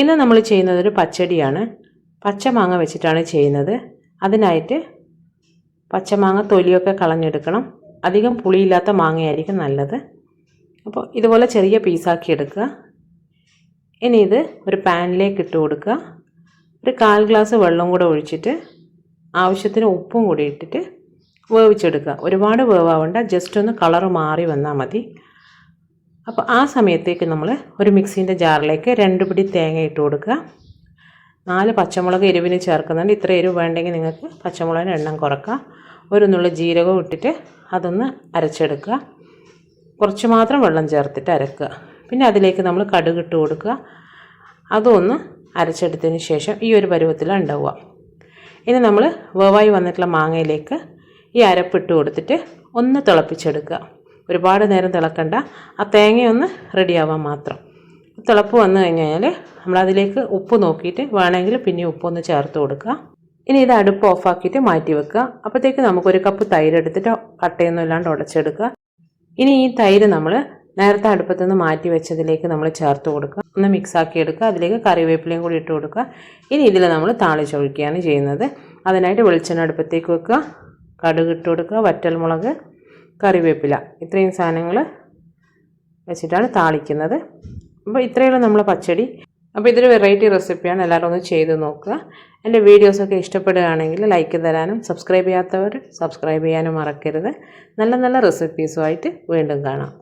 ഇന്ന് നമ്മൾ ചെയ്യുന്നത് ഒരു പച്ചടിയാണ്. പച്ചമാങ്ങ വെച്ചിട്ടാണ് ചെയ്യുന്നത്. അതിനായിട്ട് പച്ചമാങ്ങ തൊലിയൊക്കെ കളഞ്ഞെടുക്കണം. അധികം പുളിയില്ലാത്ത മാങ്ങയായിരിക്കും നല്ലത്. അപ്പോൾ ഇതുപോലെ ചെറിയ പീസാക്കി എടുക്കുക. ഇനി ഇത് ഒരു പാനിലേക്ക് ഇട്ട് കൊടുക്കുക. ഒരു 1/4 ഗ്ലാസ് വെള്ളം കൂടെ ഒഴിച്ചിട്ട് ആവശ്യത്തിന് ഉപ്പും കൂടി ഇട്ടിട്ട് വേവിച്ചെടുക്കുക. ഒരുപാട് വേവാവണ്ട, ജസ്റ്റ് ഒന്ന് കളറ് മാറി വന്നാൽ മതി. അപ്പോൾ ആ സമയത്തേക്ക് നമ്മൾ ഒരു മിക്സീൻ്റെ ജാറിലേക്ക് 2 പിടി തേങ്ങ ഇട്ട് കൊടുക്കുക. 4 പച്ചമുളക് എരിവിന് ചേർക്കുന്നുണ്ട്. ഇത്ര എരിവ് വേണ്ടെങ്കിൽ നിങ്ങൾക്ക് പച്ചമുളകിന് എണ്ണം കുറക്കുക. ഒരു നുള്ളു ജീരകം ഇട്ടിട്ട് അതൊന്ന് അരച്ചെടുക്കുക. കുറച്ച് മാത്രം വെള്ളം ചേർത്തിട്ട് അരക്കുക. പിന്നെ അതിലേക്ക് നമ്മൾ കടുക് ഇട്ട് കൊടുക്കുക. അതൊന്ന് അരച്ചെടുത്തതിന് ശേഷം ഈ ഒരു പരുവത്തിലാണ് ഉണ്ടാവുക. ഇനി നമ്മൾ വേവായി വന്നിട്ടുള്ള മാങ്ങയിലേക്ക് ഈ അരപ്പിട്ട് കൊടുത്തിട്ട് ഒന്ന് തിളപ്പിച്ചെടുക്കുക. ഒരുപാട് നേരം തിളക്കണ്ട, ആ തേങ്ങയൊന്ന് റെഡിയാവാൻ മാത്രം. തിളപ്പ് വന്നു കഴിഞ്ഞാൽ നമ്മളതിലേക്ക് ഉപ്പ് നോക്കിയിട്ട് വേണമെങ്കിൽ പിന്നെ ഉപ്പൊന്ന് ചേർത്ത് കൊടുക്കുക. ഇനി ഇത് അടുപ്പ് ഓഫാക്കിയിട്ട് മാറ്റി വെക്കുക. അപ്പോഴത്തേക്ക് നമുക്കൊരു കപ്പ് തൈര് എടുത്തിട്ട് കട്ടയൊന്നും ഇല്ലാണ്ട് ഉടച്ചെടുക്കുക. ഇനി ഈ തൈര് നമ്മൾ നേരത്തെ അടുപ്പത്തുനിന്ന് മാറ്റി വെച്ചതിലേക്ക് നമ്മൾ ചേർത്ത് കൊടുക്കുക. ഒന്ന് മിക്സാക്കി എടുക്കുക. അതിലേക്ക് കറിവേപ്പിലയും കൂടി ഇട്ട് കൊടുക്കുക. ഇനി ഇതിൽ നമ്മൾ താളിച്ചൊഴിക്കുകയാണ് ചെയ്യുന്നത്. അതിനായിട്ട് വെളിച്ചെണ്ണ അടുപ്പത്തേക്ക് വെക്കുക. കടുക് ഇട്ട് കൊടുക്കുക, വറ്റൽമുളക്, കറിവേപ്പില, ഇത്രയും സാധനങ്ങൾ വെച്ചിട്ടാണ് താളിക്കുന്നത്. അപ്പോൾ ഇത്രയുള്ള നമ്മളെ പച്ചടി. അപ്പോൾ ഇതൊരു വെറൈറ്റി റെസിപ്പിയാണ്. എല്ലാവരും ഒന്ന് ചെയ്ത് നോക്കുക. എൻ്റെ വീഡിയോസൊക്കെ ഇഷ്ടപ്പെടുകയാണെങ്കിൽ ലൈക്ക് തരാനും സബ്സ്ക്രൈബ് ചെയ്യാത്തവർ സബ്സ്ക്രൈബ് ചെയ്യാനും മറക്കരുത്. നല്ല നല്ല റെസിപ്പീസുമായിട്ട് വീണ്ടും കാണാം.